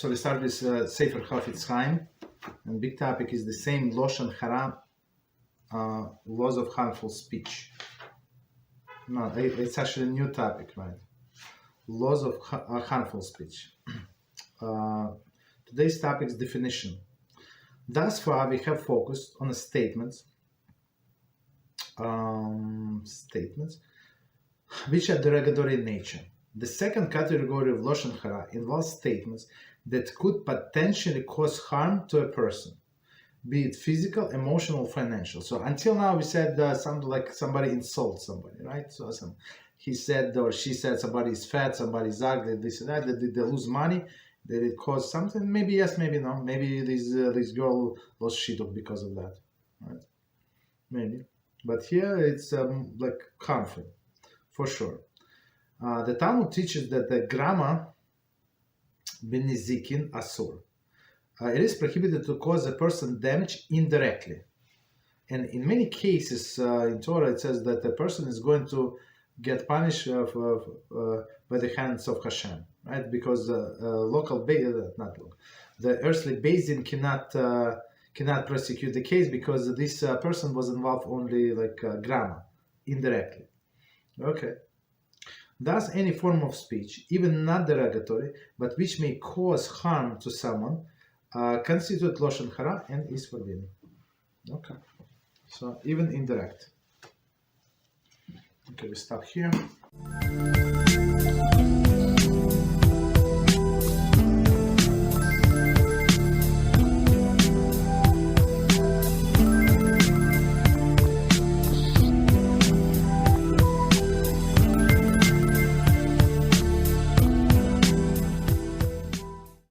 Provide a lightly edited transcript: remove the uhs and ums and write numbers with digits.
So we start with Sefer Chofetz Chaim, and big topic is the same Lashon Hara, laws of harmful speech. No, it's actually a new topic, right? Laws of harmful speech. Today's topic is definition. Thus far, we have focused on the statements which are derogatory in nature. The second category of Lashon Hara involves statements that could potentially cause harm to a person, be it physical, emotional, financial. So until now we said something like somebody insults somebody, right? So he said or she said somebody is fat, somebody is ugly, this and that, that they lose money, that it caused something. Maybe yes, maybe no. Maybe this girl lost shidduch because of that, right? Maybe. But here it's like harmful, for sure. The Talmud teaches that the grama b'nizikin asur. It is prohibited to cause a person damage indirectly. And in many cases in Torah it says that the person is going to get punished by the hands of Hashem, right? Because the earthly Beis Din cannot prosecute the case because this person was involved only like grama, indirectly. Okay. Thus, any form of speech, even not derogatory, but which may cause harm to someone, constitute Lashon Hara and is forbidden. Okay. So, even indirect. Okay, we stop here.